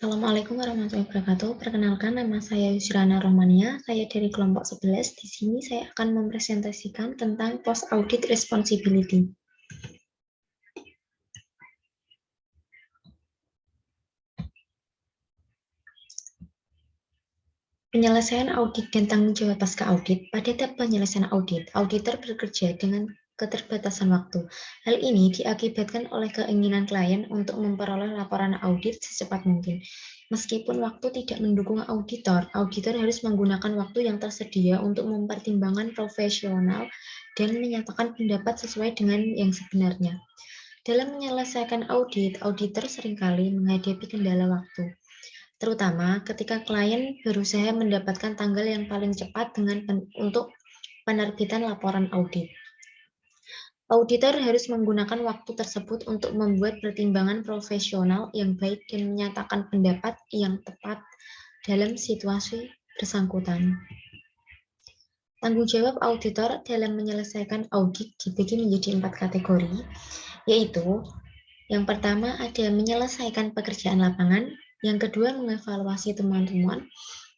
Assalamualaikum warahmatullahi wabarakatuh. Perkenalkan, nama saya Yusrana Romania. Saya dari kelompok 11. Di sini saya akan mempresentasikan tentang Post Audit Responsibility. Penyelesaian audit dan tanggung jawab pasca audit. Pada tahap penyelesaian audit, auditor bekerja dengan keterbatasan waktu. Hal ini diakibatkan oleh keinginan klien untuk memperoleh laporan audit secepat mungkin. Meskipun waktu tidak mendukung auditor, auditor harus menggunakan waktu yang tersedia untuk mempertimbangkan profesional dan menyatakan pendapat sesuai dengan yang sebenarnya. Dalam menyelesaikan audit, auditor seringkali menghadapi kendala waktu, terutama ketika klien berusaha mendapatkan tanggal yang paling cepat untuk penerbitan laporan audit. Auditor harus menggunakan waktu tersebut untuk membuat pertimbangan profesional yang baik dan menyatakan pendapat yang tepat dalam situasi bersangkutan. Tanggung jawab auditor dalam menyelesaikan audit dibagi menjadi 4 kategori, yaitu yang pertama ada menyelesaikan pekerjaan lapangan, yang kedua mengevaluasi temuan-temuan,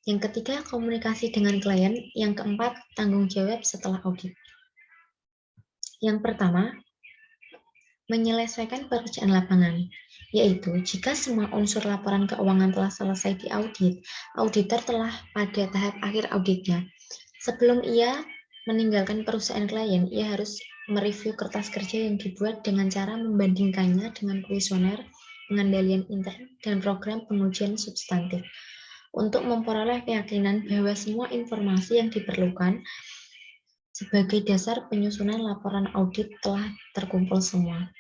yang ketiga komunikasi dengan klien, yang keempat tanggung jawab setelah audit. Yang pertama, menyelesaikan pekerjaan lapangan, yaitu jika semua unsur laporan keuangan telah selesai diaudit, auditor telah pada tahap akhir auditnya. Sebelum ia meninggalkan perusahaan klien, ia harus mereview kertas kerja yang dibuat dengan cara membandingkannya dengan kuesioner, pengendalian intern, dan program pengujian substantif untuk memperoleh keyakinan bahwa semua informasi yang diperlukan sebagai dasar penyusunan laporan audit telah terkumpul semua.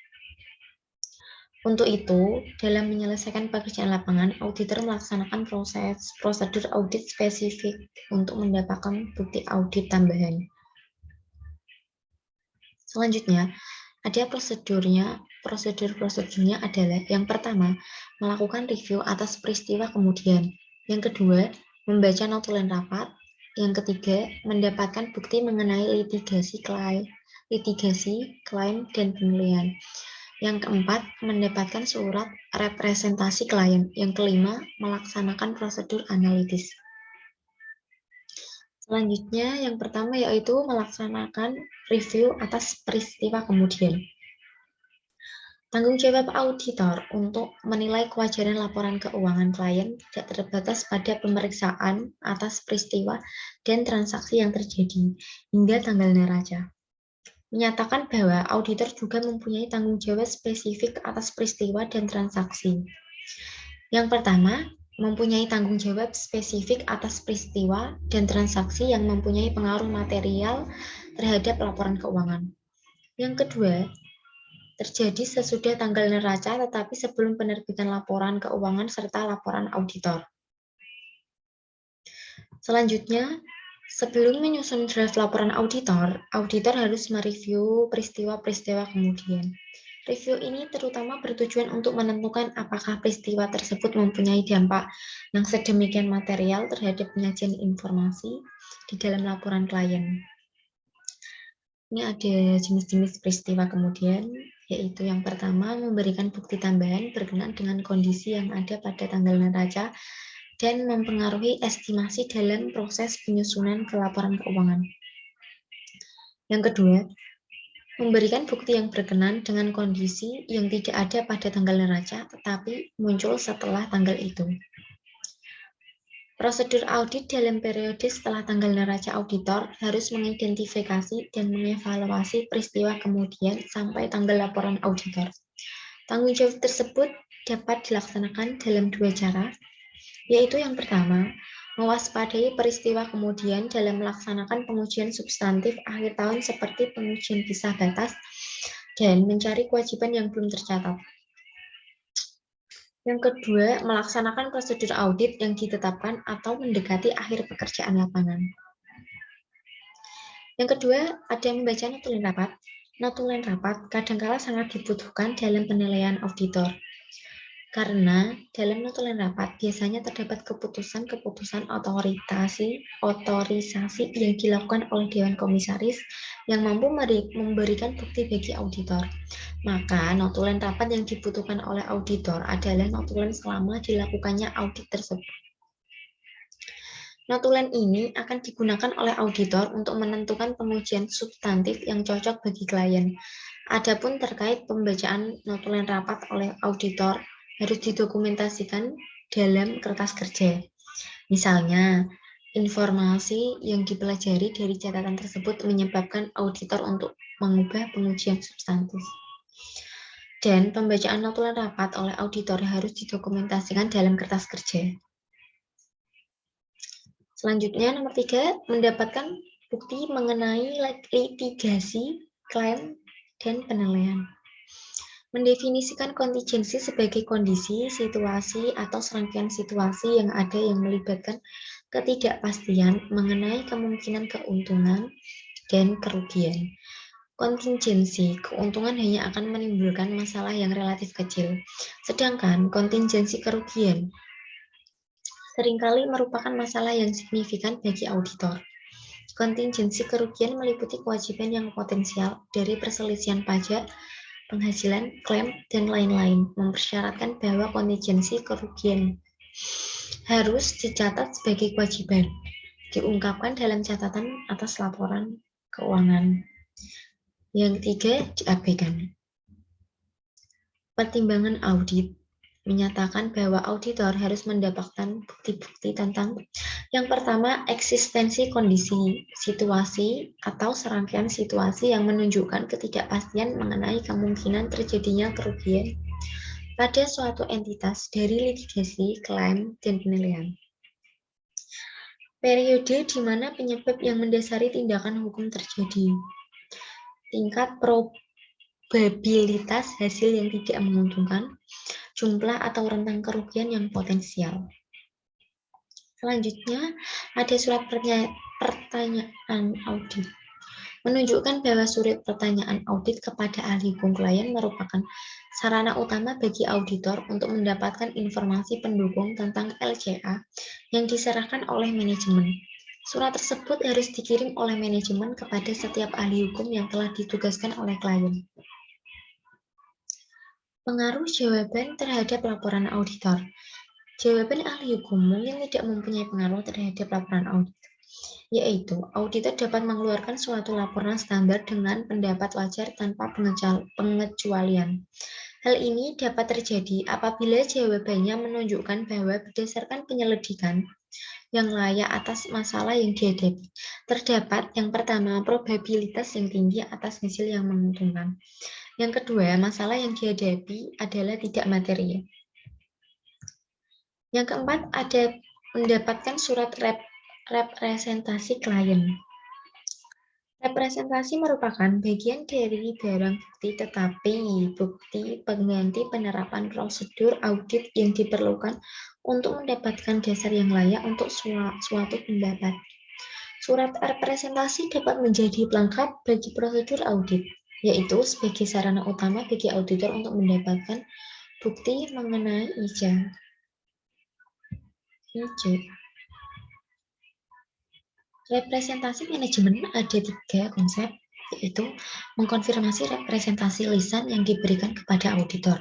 Untuk itu, dalam menyelesaikan pekerjaan lapangan, auditor melaksanakan prosedur audit spesifik untuk mendapatkan bukti audit tambahan. Selanjutnya, ada prosedur-prosedurnya adalah yang pertama, melakukan review atas peristiwa kemudian. Yang kedua, membaca notulen rapat. Yang ketiga, mendapatkan bukti mengenai litigasi, klaim, dan penilaian. Yang keempat, mendapatkan surat representasi klien. Yang kelima, melaksanakan prosedur analitis. Selanjutnya, yang pertama yaitu melaksanakan review atas peristiwa kemudian. Tanggung jawab auditor untuk menilai kewajaran laporan keuangan klien tidak terbatas pada pemeriksaan atas peristiwa dan transaksi yang terjadi hingga tanggal neraca. Menyatakan bahwa auditor juga mempunyai tanggung jawab spesifik atas peristiwa dan transaksi. Yang pertama, mempunyai tanggung jawab spesifik atas peristiwa dan transaksi yang mempunyai pengaruh material terhadap laporan keuangan. Yang kedua, terjadi sesudah tanggal neraca tetapi sebelum penerbitan laporan keuangan serta laporan auditor. Selanjutnya, sebelum menyusun draft laporan auditor, auditor harus mereview peristiwa-peristiwa kemudian. Review ini terutama bertujuan untuk menentukan apakah peristiwa tersebut mempunyai dampak yang sedemikian material terhadap penyajian informasi di dalam laporan klien. Ini ada jenis-jenis peristiwa kemudian, yaitu yang pertama memberikan bukti tambahan berkenaan dengan kondisi yang ada pada tanggal neraca dan mempengaruhi estimasi dalam proses penyusunan ke laporan keuangan. Yang kedua, memberikan bukti yang berkenaan dengan kondisi yang tidak ada pada tanggal neraca tetapi muncul setelah tanggal itu. Prosedur audit dalam periode setelah tanggal neraca auditor harus mengidentifikasi dan mengevaluasi peristiwa kemudian sampai tanggal laporan auditor. Tanggung jawab tersebut dapat dilaksanakan dalam dua cara, yaitu yang pertama, mewaspadai peristiwa kemudian dalam melaksanakan pengujian substantif akhir tahun seperti pengujian kisah batas dan mencari kewajiban yang belum tercatat. Yang kedua, melaksanakan prosedur audit yang ditetapkan atau mendekati akhir pekerjaan lapangan. Yang kedua, ada membaca notulen rapat. Notulen rapat kadangkala sangat dibutuhkan dalam penilaian auditor. Karena dalam notulen rapat biasanya terdapat keputusan-keputusan otorisasi yang dilakukan oleh Dewan Komisaris yang mampu memberikan bukti bagi auditor. Maka notulen rapat yang dibutuhkan oleh auditor adalah notulen selama dilakukannya audit tersebut. Notulen ini akan digunakan oleh auditor untuk menentukan pengujian substantif yang cocok bagi klien. Adapun terkait pembacaan notulen rapat oleh auditor harus didokumentasikan dalam kertas kerja. Misalnya, informasi yang dipelajari dari catatan tersebut menyebabkan auditor untuk mengubah pengujian substantif. Dan pembacaan notulen rapat oleh auditor harus didokumentasikan dalam kertas kerja. Selanjutnya, nomor 3, mendapatkan bukti mengenai litigasi, klaim, dan penilaian. Mendefinisikan kontingensi sebagai kondisi, situasi, atau serangkaian situasi yang ada yang melibatkan ketidakpastian mengenai kemungkinan keuntungan dan kerugian. Kontingensi, keuntungan hanya akan menimbulkan masalah yang relatif kecil, sedangkan kontingensi kerugian seringkali merupakan masalah yang signifikan bagi auditor. Kontingensi kerugian meliputi kewajiban yang potensial dari perselisihan pajak, penghasilan, klaim, dan lain-lain, mempersyaratkan bahwa kontingensi kerugian harus dicatat sebagai kewajiban, diungkapkan dalam catatan atas laporan keuangan. Yang ketiga, diabaikan. Pertimbangan audit menyatakan bahwa auditor harus mendapatkan bukti-bukti tentang yang pertama, eksistensi kondisi, situasi, atau serangkaian situasi yang menunjukkan ketidakpastian mengenai kemungkinan terjadinya kerugian pada suatu entitas dari litigasi, klaim, dan penilaian. Periode di mana penyebab yang mendasari tindakan hukum terjadi. Tingkat probabilitas hasil yang tidak menguntungkan, jumlah atau rentang kerugian yang potensial. Selanjutnya, ada surat pertanyaan audit. Menunjukkan bahwa surat pertanyaan audit kepada ahli hukum klien merupakan sarana utama bagi auditor untuk mendapatkan informasi pendukung tentang LCA yang diserahkan oleh manajemen. Surat tersebut harus dikirim oleh manajemen kepada setiap ahli hukum yang telah ditugaskan oleh klien. Pengaruh jawaban terhadap laporan auditor. Jawaban ahli hukum mungkin tidak mempunyai pengaruh terhadap laporan audit, yaitu auditor dapat mengeluarkan suatu laporan standar dengan pendapat wajar tanpa pengecualian. Hal ini dapat terjadi apabila jawabannya menunjukkan bahwa berdasarkan penyelidikan yang layak atas masalah yang dihadapi, terdapat yang pertama probabilitas yang tinggi atas hasil yang menguntungkan. Yang kedua, masalah yang dihadapi adalah tidak material. Yang keempat, ada mendapatkan surat representasi klien. Representasi merupakan bagian dari barang bukti, tetapi bukti pengganti penerapan prosedur audit yang diperlukan untuk mendapatkan dasar yang layak untuk suatu pendapat. Surat representasi dapat menjadi pelengkap bagi prosedur audit, yaitu sebagai sarana utama bagi auditor untuk mendapatkan bukti mengenai IJA. Representasi manajemen ada 3 konsep, yaitu mengkonfirmasi representasi lisan yang diberikan kepada auditor,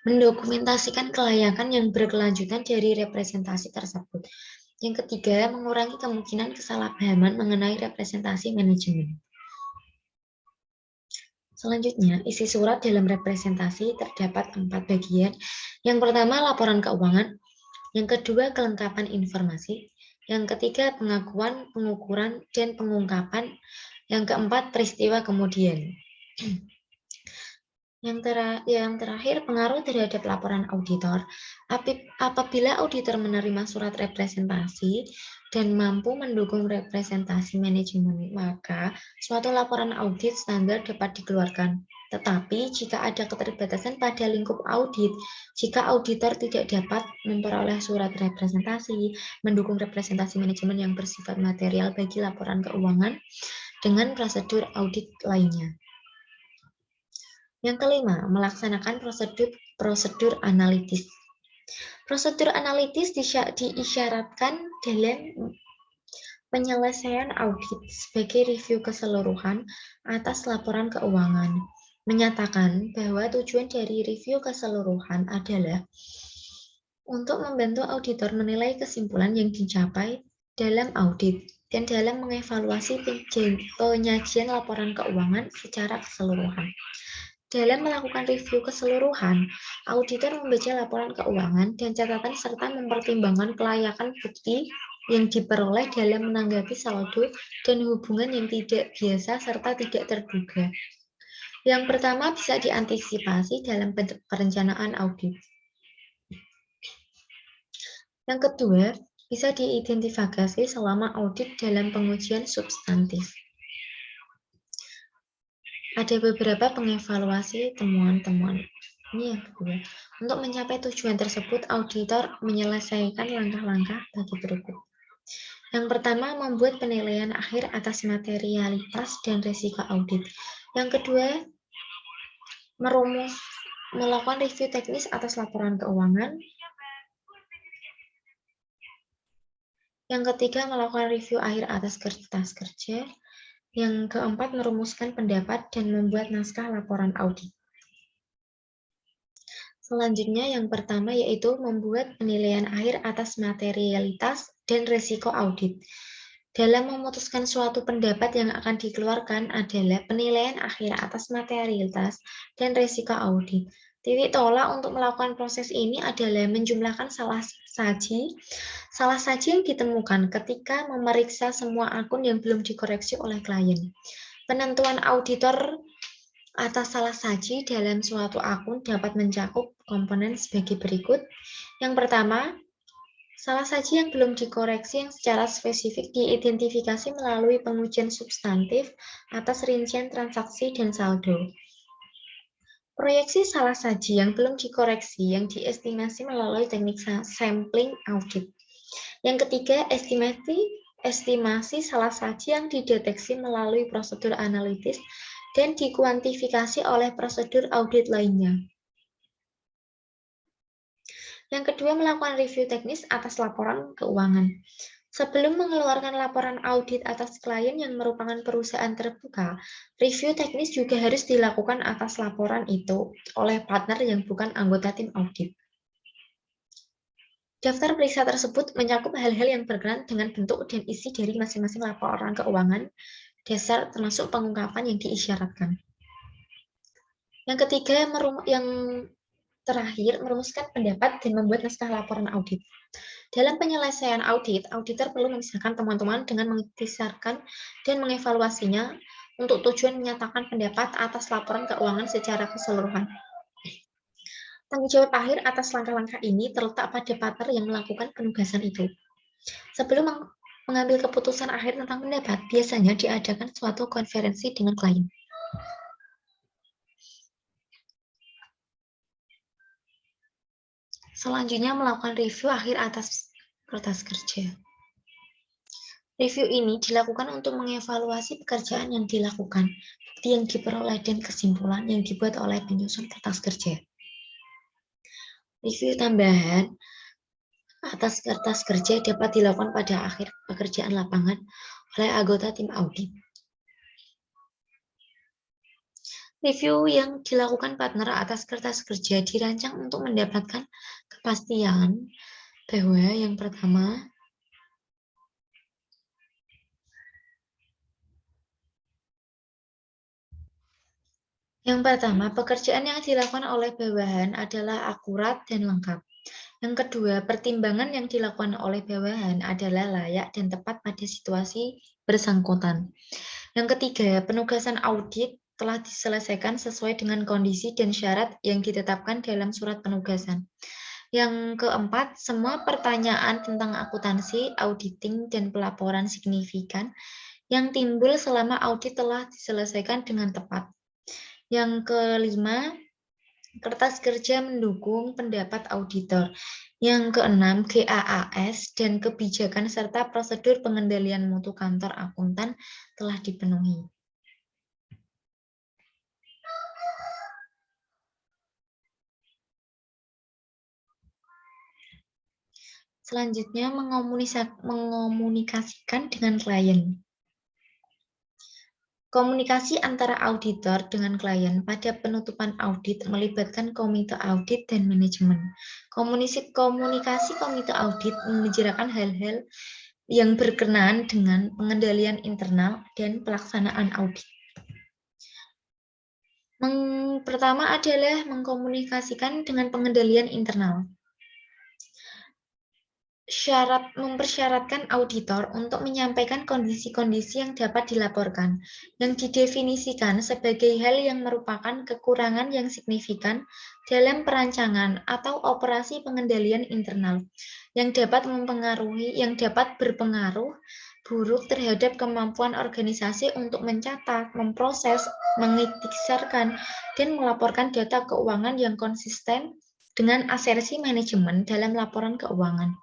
mendokumentasikan kelayakan yang berkelanjutan dari representasi tersebut. Yang ketiga, mengurangi kemungkinan kesalahpahaman mengenai representasi manajemen. Selanjutnya, isi surat dalam representasi terdapat 4 bagian. Yang pertama, laporan keuangan. Yang kedua, kelengkapan informasi. Yang ketiga, pengakuan, pengukuran, dan pengungkapan. Yang keempat, peristiwa kemudian. Yang terakhir, pengaruh terhadap laporan auditor. Apabila auditor menerima surat representasi dan mampu mendukung representasi manajemen, maka suatu laporan audit standar dapat dikeluarkan. Tetapi jika ada keterbatasan pada lingkup audit, jika auditor tidak dapat memperoleh surat representasi, mendukung representasi manajemen yang bersifat material bagi laporan keuangan dengan prosedur audit lainnya. Yang kelima, melaksanakan prosedur analitis. Prosedur analitis diisyaratkan dalam penyelesaian audit sebagai review keseluruhan atas laporan keuangan, menyatakan bahwa tujuan dari review keseluruhan adalah untuk membantu auditor menilai kesimpulan yang dicapai dalam audit dan dalam mengevaluasi penyajian laporan keuangan secara keseluruhan. Dalam melakukan review keseluruhan, auditor membaca laporan keuangan dan catatan serta mempertimbangkan kelayakan bukti yang diperoleh dalam menanggapi saldo dan hubungan yang tidak biasa serta tidak terduga. Yang pertama bisa diantisipasi dalam perencanaan audit. Yang kedua, bisa diidentifikasi selama audit dalam pengujian substantif. Ada beberapa pengevaluasi temuan-temuan. Ini yang kedua. Untuk mencapai tujuan tersebut, auditor menyelesaikan langkah-langkah bagi berikut. Yang pertama, membuat penilaian akhir atas materialitas dan risiko audit. Yang kedua, melakukan review teknis atas laporan keuangan. Yang ketiga, melakukan review akhir atas kertas kerja. Yang keempat, merumuskan pendapat dan membuat naskah laporan audit. Selanjutnya, yang pertama yaitu membuat penilaian akhir atas materialitas dan risiko audit. Dalam memutuskan suatu pendapat yang akan dikeluarkan adalah penilaian akhir atas materialitas dan risiko audit. Titik tolak untuk melakukan proses ini adalah menjumlahkan salah saji yang ditemukan ketika memeriksa semua akun yang belum dikoreksi oleh klien. Penentuan auditor atas salah saji dalam suatu akun dapat mencakup komponen sebagai berikut. Yang pertama, salah saji yang belum dikoreksi yang secara spesifik diidentifikasi melalui pengujian substantif atas rincian transaksi dan saldo. Proyeksi salah saji yang belum dikoreksi yang diestimasi melalui teknik sampling audit. Yang ketiga, estimasi salah saji yang dideteksi melalui prosedur analitis dan dikuantifikasi oleh prosedur audit lainnya. Yang kedua, melakukan review teknis atas laporan keuangan. Sebelum mengeluarkan laporan audit atas klien yang merupakan perusahaan terbuka, review teknis juga harus dilakukan atas laporan itu oleh partner yang bukan anggota tim audit. Daftar periksa tersebut mencakup hal-hal yang berkenaan dengan bentuk dan isi dari masing-masing laporan keuangan dasar termasuk pengungkapan yang diisyaratkan. Yang ketiga, yang terakhir, merumuskan pendapat dan membuat naskah laporan audit. Dalam penyelesaian audit, auditor perlu memisahkan temuan-temuan dengan mengisarkan dan mengevaluasinya untuk tujuan menyatakan pendapat atas laporan keuangan secara keseluruhan. Tanggung jawab akhir atas langkah-langkah ini terletak pada partner yang melakukan penugasan itu. Sebelum mengambil keputusan akhir tentang pendapat, biasanya diadakan suatu konferensi dengan klien. Selanjutnya, melakukan review akhir atas kertas kerja. Review ini dilakukan untuk mengevaluasi pekerjaan yang dilakukan, bukti yang diperoleh, dan kesimpulan yang dibuat oleh penyusun kertas kerja. Review tambahan atas kertas kerja dapat dilakukan pada akhir pekerjaan lapangan oleh anggota tim audit. Review yang dilakukan partner atas kertas kerja dirancang untuk mendapatkan kepastian bahwa yang pertama, pekerjaan yang dilakukan oleh bawahan adalah akurat dan lengkap. Yang kedua, pertimbangan yang dilakukan oleh bawahan adalah layak dan tepat pada situasi bersangkutan. Yang ketiga, penugasan audit telah diselesaikan sesuai dengan kondisi dan syarat yang ditetapkan dalam surat penugasan. Yang keempat, semua pertanyaan tentang akuntansi, auditing, dan pelaporan signifikan yang timbul selama audit telah diselesaikan dengan tepat. Yang kelima, kertas kerja mendukung pendapat auditor. Yang keenam, GAAS dan kebijakan serta prosedur pengendalian mutu kantor akuntan telah dipenuhi. Selanjutnya, mengomunikasikan dengan klien. Komunikasi antara auditor dengan klien pada penutupan audit melibatkan komite audit dan manajemen. Komunikasi komite audit membicarakan hal-hal yang berkenaan dengan pengendalian internal dan pelaksanaan audit. Pertama adalah mengkomunikasikan dengan pengendalian internal. Mempersyaratkan auditor untuk menyampaikan kondisi-kondisi yang dapat dilaporkan, yang didefinisikan sebagai hal yang merupakan kekurangan yang signifikan dalam perancangan atau operasi pengendalian internal, yang dapat berpengaruh buruk terhadap kemampuan organisasi untuk mencatat, memproses, mengikhtisarkan, dan melaporkan data keuangan yang konsisten dengan asersi manajemen dalam laporan keuangan.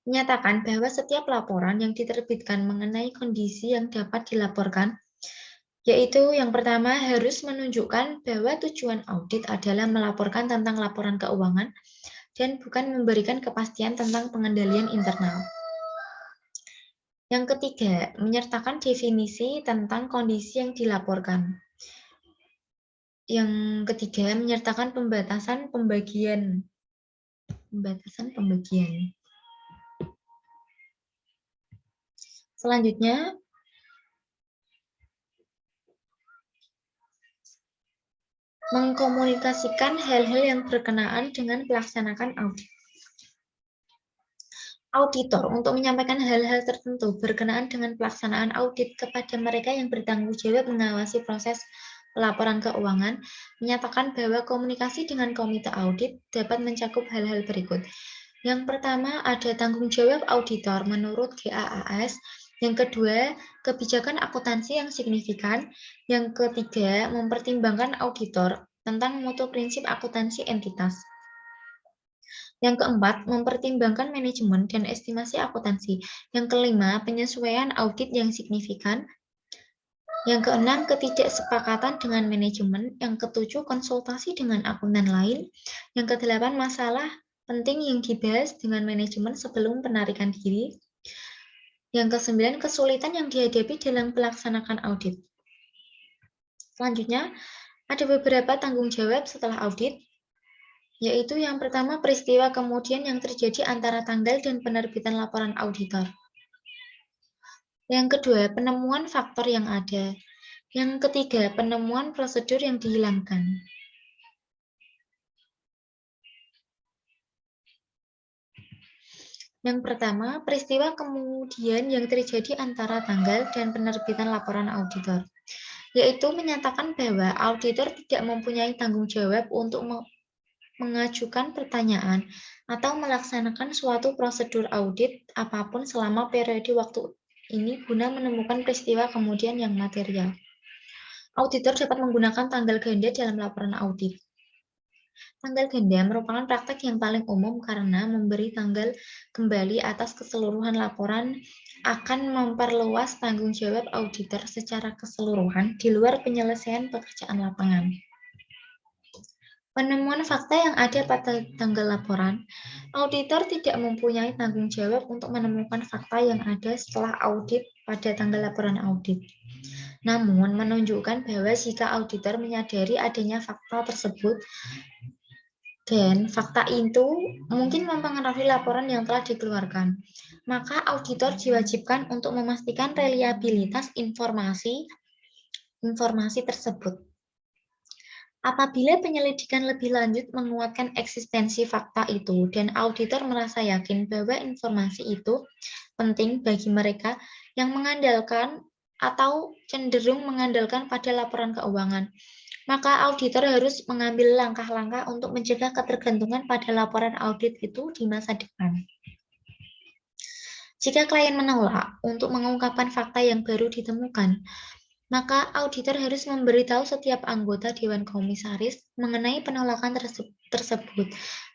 Menyatakan bahwa setiap laporan yang diterbitkan mengenai kondisi yang dapat dilaporkan, yaitu yang pertama harus menunjukkan bahwa tujuan audit adalah melaporkan tentang laporan keuangan dan bukan memberikan kepastian tentang pengendalian internal. Yang ketiga, menyertakan definisi tentang kondisi yang dilaporkan. Yang ketiga, menyertakan pembatasan pembagian. Selanjutnya, mengkomunikasikan hal-hal yang berkenaan dengan pelaksanaan audit. Auditor untuk menyampaikan hal-hal tertentu berkenaan dengan pelaksanaan audit kepada mereka yang bertanggung jawab mengawasi proses pelaporan keuangan, menyatakan bahwa komunikasi dengan komite audit dapat mencakup hal-hal berikut. Yang pertama, ada tanggung jawab auditor menurut GAAS. Yang kedua, kebijakan akuntansi yang signifikan. Yang ketiga, mempertimbangkan auditor tentang mutu prinsip akuntansi entitas. Yang keempat, mempertimbangkan manajemen dan estimasi akuntansi. Yang kelima, penyesuaian audit yang signifikan. Yang keenam, ketidaksepakatan dengan manajemen. Yang ketujuh, konsultasi dengan akuntan lain. Yang kedelapan, masalah penting yang dibahas dengan manajemen sebelum penarikan diri. Yang kesembilan, kesulitan yang dihadapi dalam pelaksanaan audit. Selanjutnya, ada beberapa tanggung jawab setelah audit, yaitu yang pertama, peristiwa kemudian yang terjadi antara tanggal dan penerbitan laporan auditor. Yang kedua, penemuan faktor yang ada. Yang ketiga, penemuan prosedur yang dihilangkan. Yang pertama, peristiwa kemudian yang terjadi antara tanggal dan penerbitan laporan auditor, yaitu menyatakan bahwa auditor tidak mempunyai tanggung jawab untuk mengajukan pertanyaan atau melaksanakan suatu prosedur audit apapun selama periode waktu ini guna menemukan peristiwa kemudian yang material. Auditor dapat menggunakan tanggal ganda dalam laporan audit. Tanggal ganda merupakan praktek yang paling umum karena memberi tanggal kembali atas keseluruhan laporan akan memperluas tanggung jawab auditor secara keseluruhan di luar penyelesaian pekerjaan lapangan. Penemuan fakta yang ada pada tanggal laporan, auditor tidak mempunyai tanggung jawab untuk menemukan fakta yang ada setelah audit pada tanggal laporan audit. Namun, menunjukkan bahwa jika auditor menyadari adanya fakta tersebut, dan fakta itu mungkin mempengaruhi laporan yang telah dikeluarkan, maka auditor diwajibkan untuk memastikan reliabilitas informasi tersebut. Apabila penyelidikan lebih lanjut menguatkan eksistensi fakta itu dan auditor merasa yakin bahwa informasi itu penting bagi mereka yang mengandalkan atau cenderung mengandalkan pada laporan keuangan, maka auditor harus mengambil langkah-langkah untuk mencegah ketergantungan pada laporan audit itu di masa depan. Jika klien menolak untuk mengungkapkan fakta yang baru ditemukan, maka auditor harus memberitahu setiap anggota Dewan Komisaris mengenai penolakan tersebut.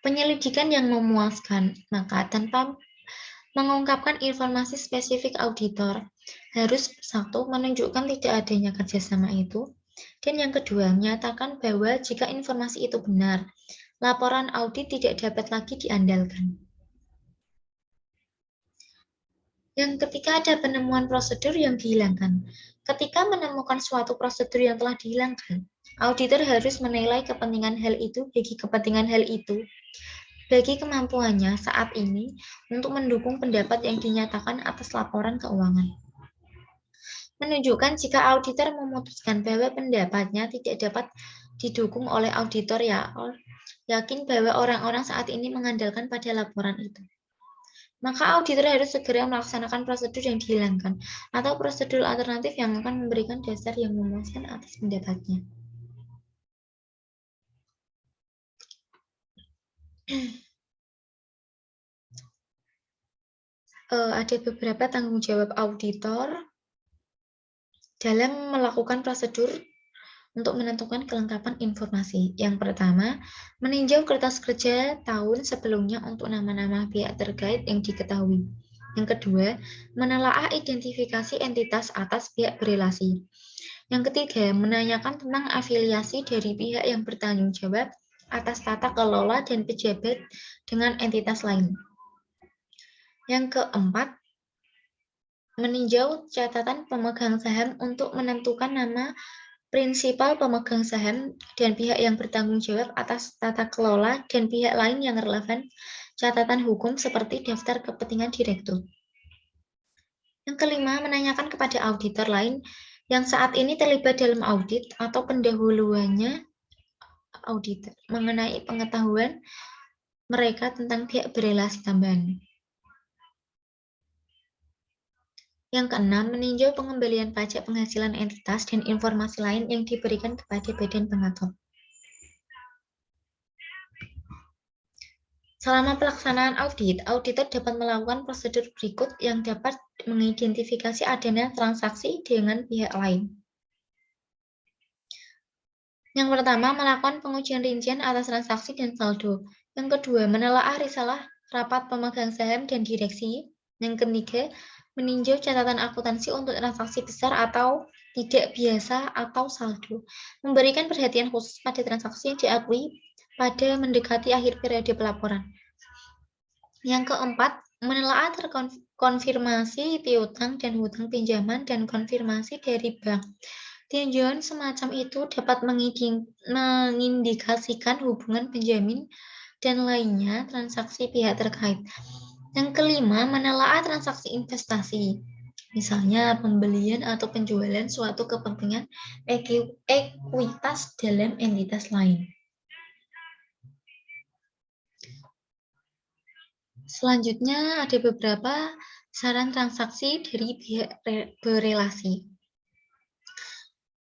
Penyelidikan yang memuaskan, maka tanpa mengungkapkan informasi spesifik auditor harus satu, menunjukkan tidak adanya kerjasama itu, dan yang kedua, menyatakan bahwa jika informasi itu benar, laporan audit tidak dapat lagi diandalkan. Yang ketiga ada penemuan prosedur yang dihilangkan. Ketika menemukan suatu prosedur yang telah dihilangkan, auditor harus menilai kepentingan hal itu bagi kemampuannya saat ini untuk mendukung pendapat yang dinyatakan atas laporan keuangan. Menunjukkan jika auditor memutuskan bahwa pendapatnya tidak dapat didukung oleh auditor yakin bahwa orang-orang saat ini mengandalkan pada laporan itu. Maka auditor harus segera melaksanakan prosedur yang dihilangkan atau prosedur alternatif yang akan memberikan dasar yang memuaskan atas pendapatnya. Ada beberapa tanggung jawab auditor dalam melakukan prosedur untuk menentukan kelengkapan informasi. Yang pertama, meninjau kertas kerja tahun sebelumnya untuk nama-nama pihak terkait yang diketahui. Yang kedua, menelaah identifikasi entitas atas pihak berelasi. Yang ketiga, menanyakan tentang afiliasi dari pihak yang bertanggung jawab atas tata kelola dan pejabat dengan entitas lain. Yang keempat, meninjau catatan pemegang saham untuk menentukan nama prinsipal pemegang saham dan pihak yang bertanggung jawab atas tata kelola dan pihak lain yang relevan catatan hukum seperti daftar kepentingan direktur. Yang kelima, menanyakan kepada auditor lain yang saat ini terlibat dalam audit atau pendahuluannya auditor mengenai pengetahuan mereka tentang pihak berelasi tambahan. Yang keenam, meninjau pengembalian pajak penghasilan entitas dan informasi lain yang diberikan kepada badan pengatur. Selama pelaksanaan audit, auditor dapat melakukan prosedur berikut yang dapat mengidentifikasi adanya transaksi dengan pihak lain. Yang pertama, melakukan pengujian rincian atas transaksi dan saldo. Yang kedua, menelaah risalah rapat pemegang saham dan direksi. Yang ketiga, meninjau catatan akuntansi untuk transaksi besar atau tidak biasa atau saldo. Memberikan perhatian khusus pada transaksi yang diakui pada mendekati akhir periode pelaporan. Yang keempat, menelaah terkonfirmasi piutang dan hutang pinjaman dan konfirmasi dari bank. Tinjauan semacam itu dapat mengindikasikan hubungan penjamin dan lainnya transaksi pihak terkait. Yang kelima, menelaah transaksi investasi, misalnya pembelian atau penjualan suatu kepentingan ekuitas dalam entitas lain. Selanjutnya ada beberapa saran transaksi dari pihak berelasi.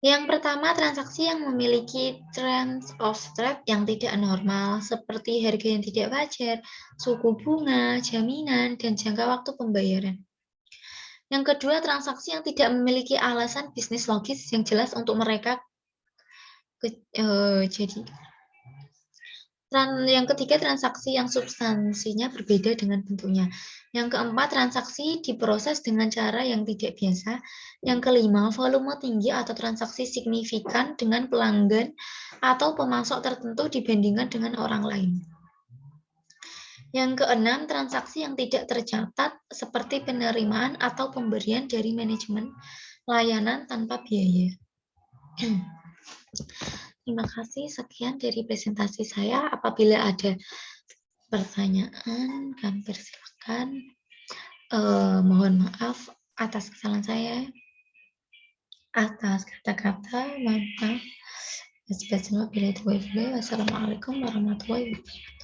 Yang pertama, transaksi yang memiliki trend of trade yang tidak normal, seperti harga yang tidak wajar, suku bunga, jaminan, dan jangka waktu pembayaran. Yang kedua, transaksi yang tidak memiliki alasan bisnis logis yang jelas untuk mereka jadi. Yang ketiga, transaksi yang substansinya berbeda dengan bentuknya. Yang keempat, transaksi diproses dengan cara yang tidak biasa. Yang kelima, volume tinggi atau transaksi signifikan dengan pelanggan atau pemasok tertentu dibandingkan dengan orang lain. Yang keenam, transaksi yang tidak tercatat seperti penerimaan atau pemberian dari manajemen layanan tanpa biaya. Terima kasih, sekian dari presentasi saya. Apabila ada pertanyaan, kami persilakan. Mohon maaf atas kesalahan saya, atas kata-kata, maaf. Wassalamualaikum warahmatullahi wabarakatuh.